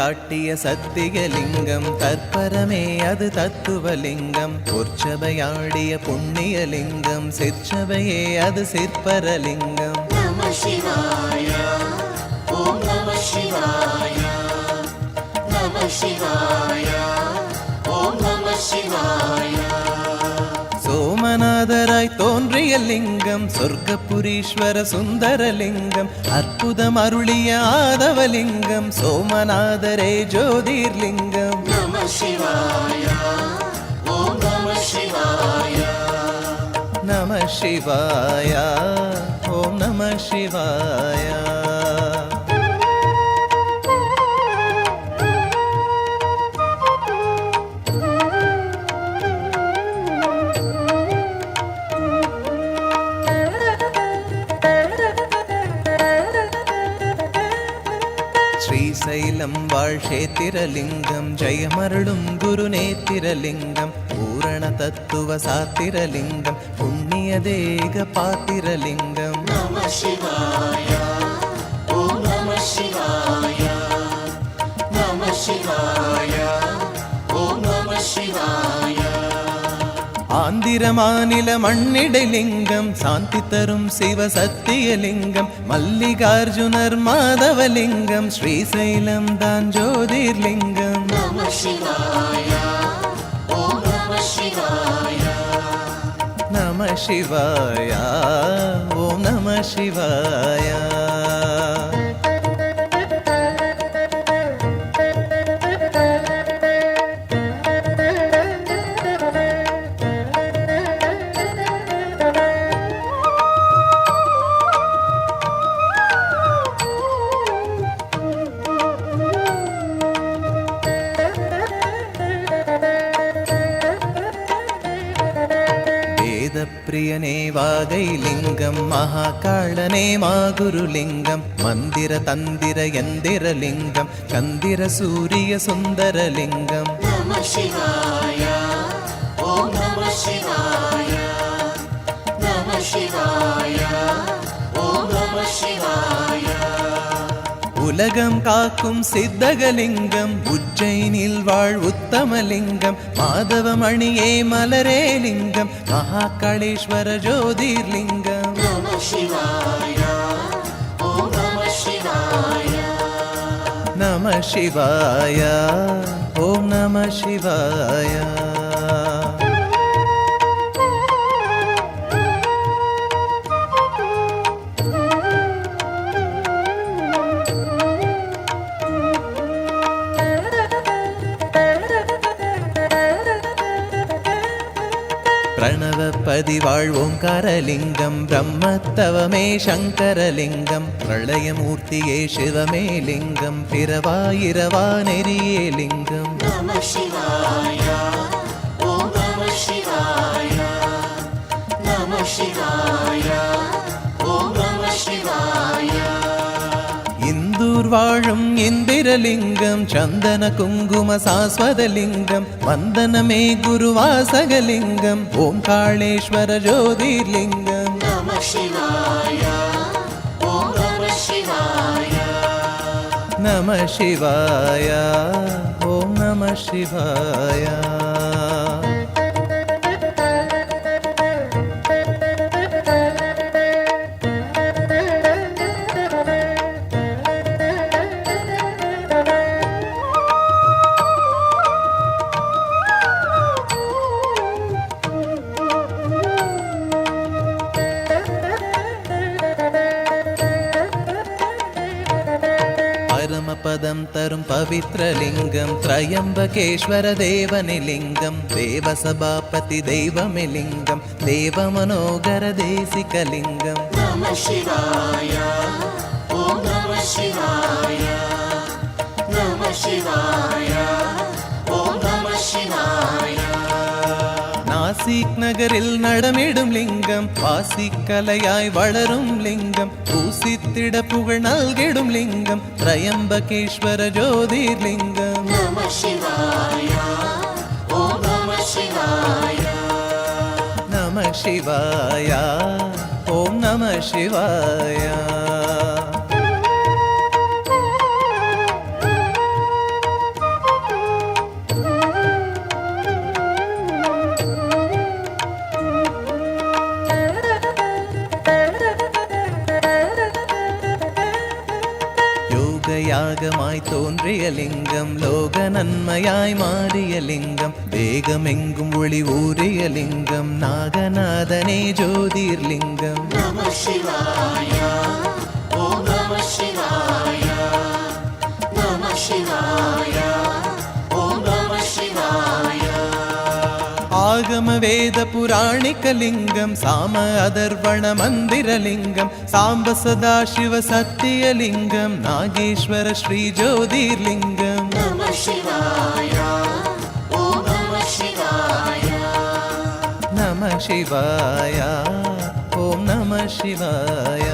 காட்டிய சத்தியலிங்கம் தற்பரமே அது தத்துவலிங்கம் பொற்சபையாடிய புண்ணியலிங்கம் சிற்சபையே அது சிற்பரலிங்கம் நம சிவாய ஓம் நம சிவாய நம சிவாய ஓம் நம சிவாய சோமநாதராய் தோன்றிய லிங்கம் சொர்க்கபுரீஸ்வர சுந்தரலிங்கம் அற்புதம் அருளிய ஆதவலிங்கம் சோமநாதரே ஜோதிர்லிங்கம் நம சிவாய ஓம் நம சிவாய நம சிவாய ஓம் நம சிவாய ஸ்ரீசைலம் வாழ்ஷேத்திரலிங்கம் ஜெயமருளும் குருநேத்திரலிங்கம் பூரண தத்துவ சாத்திரலிங்கம் புண்ணிய தேக பாத்திரலிங்கம் நம சிவாய ஓம் நம சிவாய நம சிவாய ஓம் நம சிவாய ஆந்திர மாநில மண்ணிடலிங்கம் சாந்தி தரும் சிவ சத்தியலிங்கம் மல்லிகார்ஜுனர் மாதவலிங்கம் ஸ்ரீசைலம் தான் ஜோதிர்லிங்கம் நம சிவாய ஓம் நம சிவாய நம சிவாய ஓம் நம சிவாய பிரியனே வாகைலிங்கம் மகாகாளனே மாகுருலிங்கம் மந்திர தந்திர யந்திரலிங்கம் சந்திர சூரிய சுந்தரலிங்கம் நம சிவாய ஓம் நம சிவாய நம சிவாய ஓம் நம சிவாய உலகம் காக்கும் சித்தகலிங்கம் உஜ்ஜைனில் வாழ் உத்தமலிங்கம் மாதவமணியே மலரே லிங்கம் மகாகாளேஸ்வர ஜோதிர்லிங்கம் நம சிவாய ஓம் நம சிவாய நம சிவாய ஓம் நம சிவாய பிரணவப்பதி வாழ் ஓங்காரலிங்கம் பிரம்மத்தவமே சங்கரலிங்கம் பிரளயமூர்த்தியே சிவமே லிங்கம் பிறவாயிரவா நெறியே லிங்கம் நம சிவாய ஓம் நம சிவாய நம சிவாய ஓம் நம சிவாய இந்தூர் வாழும் இந்திரலிங்கம் சந்தன குங்கும சாஸ்வதலிங்கம் வந்தனமே குருவாசகலிங்கம் ஓங்காளேஸ்வர ஜோதிர்லிங்கம் நம சிவாய ஓம் நம சிவாய நம சிவாய ஓம் நம சிவாய பரமபதம் தரும் பவித்ரலிங்கம் திரையம்பகேஸ்வர தேவனிலிங்கம் தேவசபாபதி தெய்வமிலிங்கம் தேவமனோகர தேசிகலிங்கம் நம சிவாய ஓம் நம சிவாய நம சிவாய ஓம் நம சிவாய நாசிக் நகரில் நடமிடும் லிங்கம் வாசிக்கலையாய் வளரும் லிங்கம் பூசித்திட புகழ் நல்கிடும் லிங்கம் திரையம்பகேஸ்வர ஜோதிர்லிங்கம் நம சிவாய ஓம் நம சிவாய நம சிவாய ஓம் நம சிவாய தோன்றிய லிங்கம் லோக நன்மையாய் மாறிய லிங்கம் வேகமெங்கும் ஒளி ஊறிய லிங்கம் நாகநாதனே ஜோதிர்லிங்கம் நம சிவாய ஓம் நம சிவாய நம சிவாய ஓம் நம சிவாய ஆகம வேத புராணிக லிங்கம் சாம அதர்வண மந்திரலிங்கம் சாம்ப சதா சிவ சத்தியலிங்கம் நாகேஸ்வர ஸ்ரீ ஜோதிர்லிங்கம் நம சிவாய ஓம் நம சிவாய நம சிவாய ஓம் நம சிவாய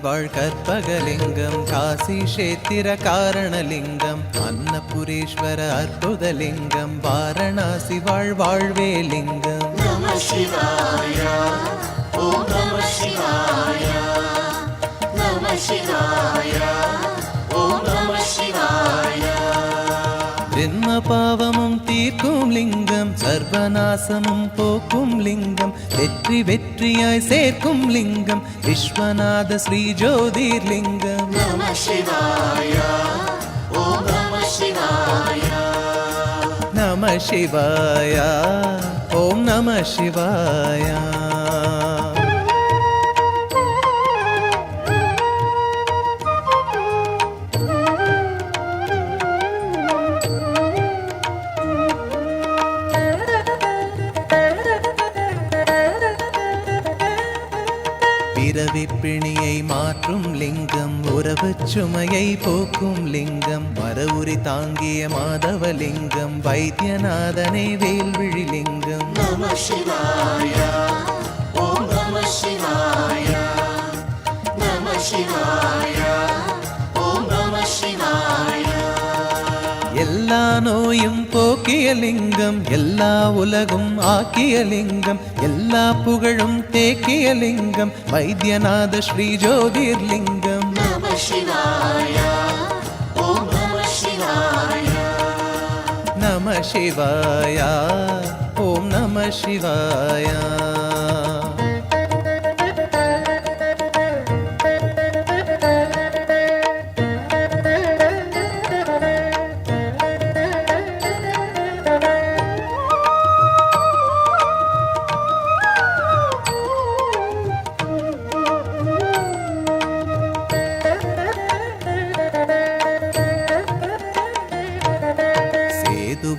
வாழ் கற்பகலிங்கம் காசி கஷேத்திர காரணலிங்கம் அன்னபுரீஸ்வர அற்புதலிங்கம் வாரணாசி வாழ் வாழ்வேலிங்கம் நம சிவாய ஓம் நம சிவாய நம சிவாய ஓம் நம சிவாய ஜென்ம பாவமும் தீர்க்கும் லிங்கம் சர்வநாசமும் போக்கும் லிங்கம் வெற்றி வெற்றியாய் சேர்க்கும் லிங்கம் விஸ்வநாத ஸ்ரீ ஜோதிர்லிங்கம் நம சிவாய ஓம் நம சிவாய நம சிவாய ஓம் நம சிவாய பிறவி பிணியை மாற்றும் லிங்கம் உறவு சுமையை போக்கும் லிங்கம் மரவுரி தாங்கிய மாதவலிங்கம் வைத்தியநாதனே வேல்விழி லிங்கம் நம சிவாய ஓம் நம சிவாய நம சிவாய ஓம் நம சிவாய எல்லா நோயும் போக்கிய லிங்கம் எல்லா உலகும் ஆக்கிய லிங்கம் எல்லா புகழும் தேக்கிய லிங்கம் வைத்தியநாத ஸ்ரீ ஜோதிர்லிங்கம் நம சிவாய ஓம் நம சிவாய நம சிவாய ஓம் நம சிவாய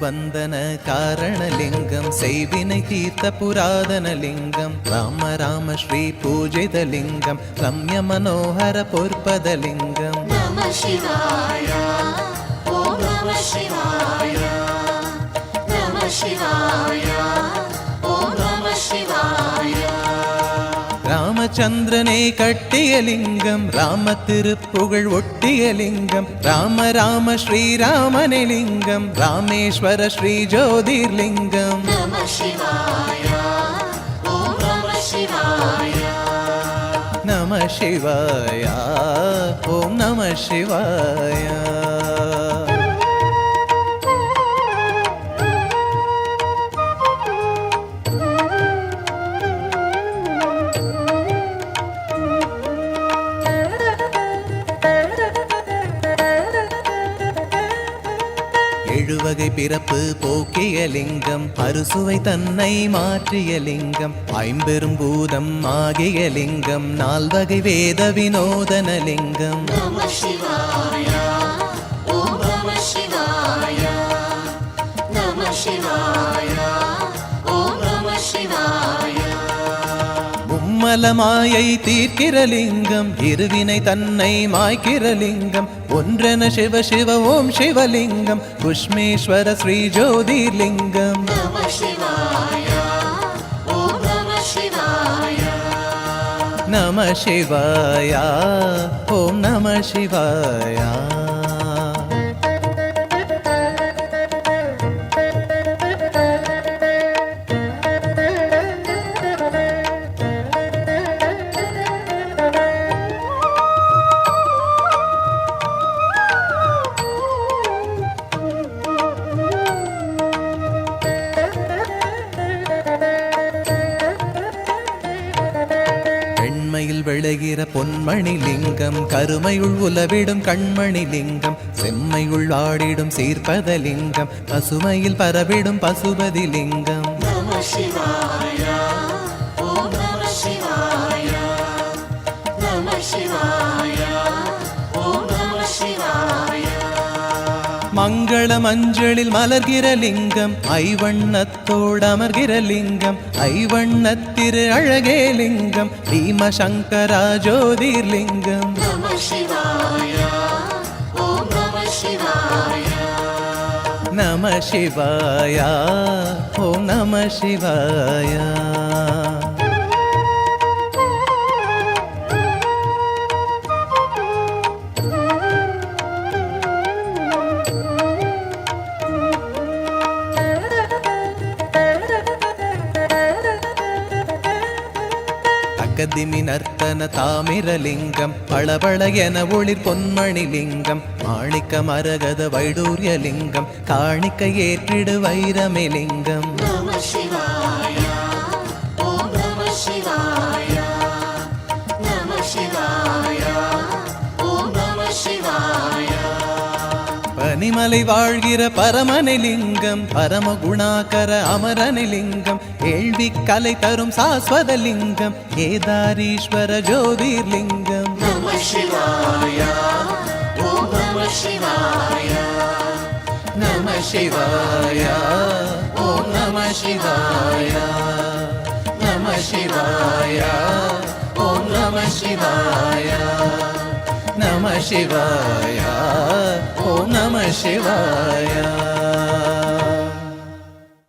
வந்தன காரணலிங்கம் செய்வினை தீர்த்த புராதனலிங்கம் ராம ராம ஸ்ரீ பூஜிதலிங்கம் ரம்ய மனோகர பொற்பதலிங்கம் நம சிவாய ஓம் நம சிவாய நம சிவாய ஓம் நம சிவாய ராமச்சந்திரனே கட்டிய லிங்கம் ராம திருப்புகழ் ஒட்டிய லிங்கம் ராம ராம ஸ்ரீராமனே லிங்கம் ராமேஸ்வர ஸ்ரீ ஜோதிர்லிங்கம் நம சிவாய ஓம் நம சிவாய நம சிவாய ஓம் நம சிவாய எழுவகை பிறப்பு போக்கிய லிங்கம் அறுசுவை தன்னை மாற்றிய லிங்கம் ஐம்பெரும் பூதம் ஆகிய லிங்கம் நால்வகை வேத வினோதன லிங்கம் நம சிவாய ஓம் நம சிவாய நம சிவாய ஓம் நம சிவாய மும்மலமாயை தீர்க்கிற லிங்கம் இருவினை தன்னை மாய்க்கிற லிங்கம் ஒன்றென சிவ சிவ ஓம் சிவலிங்கம் குஷ்மேஸ்வர ஸ்ரீ ஜோதிர்லிங்கம் நம சிவாய ஓம் நம சிவாய நம சிவாய ஓம் நம சிவாய விளைகிற பொன்மணி லிங்கம் கருமையுள் உலவிடும் கண்மணி லிங்கம் செம்மையுள் ஆடிடும் சீர்பத லிங்கம் பசுமையில் பரவிடும் பசுபதி லிங்கம் நம சிவாய ஓம் நம சிவாய நம சிவாய ஓம் நம சிவாய மங்கள மஞ்சளில் மலர்கிற லிங்கம் ஐவண்ணத்தோடு அமர்கிற லிங்கம் ஐவண்ணத்திரு அழகே லிங்கம் பீமசங்கரா ஜோதிர்லிங்கம் நம சிவாய ஓம் நம சிவாய நம சிவாய ஓம் நம சிவாய கதிமி நர்த்தன தாமிரலிங்கம் பளபள என ஒளிர் பொன்மணி லிங்கம் மாணிக்க மரகத வைடூரிய லிங்கம் காணிக்க ஏற்றிடு வைரமே லிங்கம் நம சிவாய ஓம் நம சிவாய நம சிவாய ஓம் நம சிவாய பனிமலை வாழ்கிற பரமனை லிங்கம் பரமகுணாகர அமரனை லிங்கம் கேள்வி கலை தரும் சாஸ்வத லிங்கம் கேதாரீஸ்வர ஜோதிர்லிங்கம் நம சிவாய ஓம் நம சிவாய நம சிவாய ஓம் நம சிவாய நம சிவாய ஓம் நம சிவாய நம சிவாய ஓம் நம சிவாய